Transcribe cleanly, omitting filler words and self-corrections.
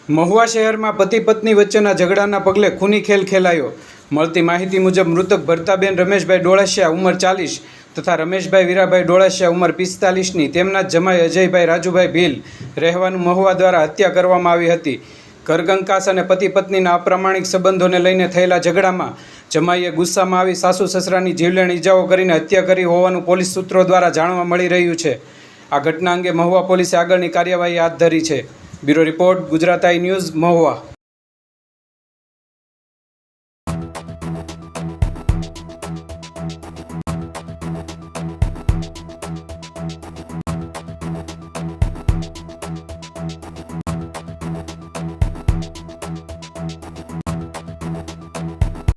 મહુવા શહેરમાં પતિ પત્ની વચ્ચેના ઝઘડાના પગલે ખૂની ખેલ ખેલાયો। મળતી માહિતી મુજબ મૃતક ભરતાબેન રમેશભાઈ ડોળસિયા ઉંમર 40 તથા રમેશભાઈ વીરાભાઈ ડોળસિયા ઉંમર 45ની તેમના જ જમાઈ અજયભાઈ રાજુભાઈ ભીલ રહેવાનું મહુવા દ્વારા હત્યા કરવામાં આવી હતી। ઘરકંકાસ અને પતિ પત્નીના અપ્રામાણિક સંબંધોને લઈને થયેલા ઝઘડામાં જમાઈએ ગુસ્સામાં આવી સાસુ સસરાની જીવલેણ ઈજાઓ કરીને હત્યા કરી હોવાનું પોલીસ સૂત્રો દ્વારા જાણવા મળી રહ્યું છે। આ ઘટના અંગે મહુવા પોલીસે આગળની કાર્યવાહી હાથ ધરી છે। બ્યુરો રિપોર્ટ, ગુજરાત આઈ ન્યૂઝ, મહુવા।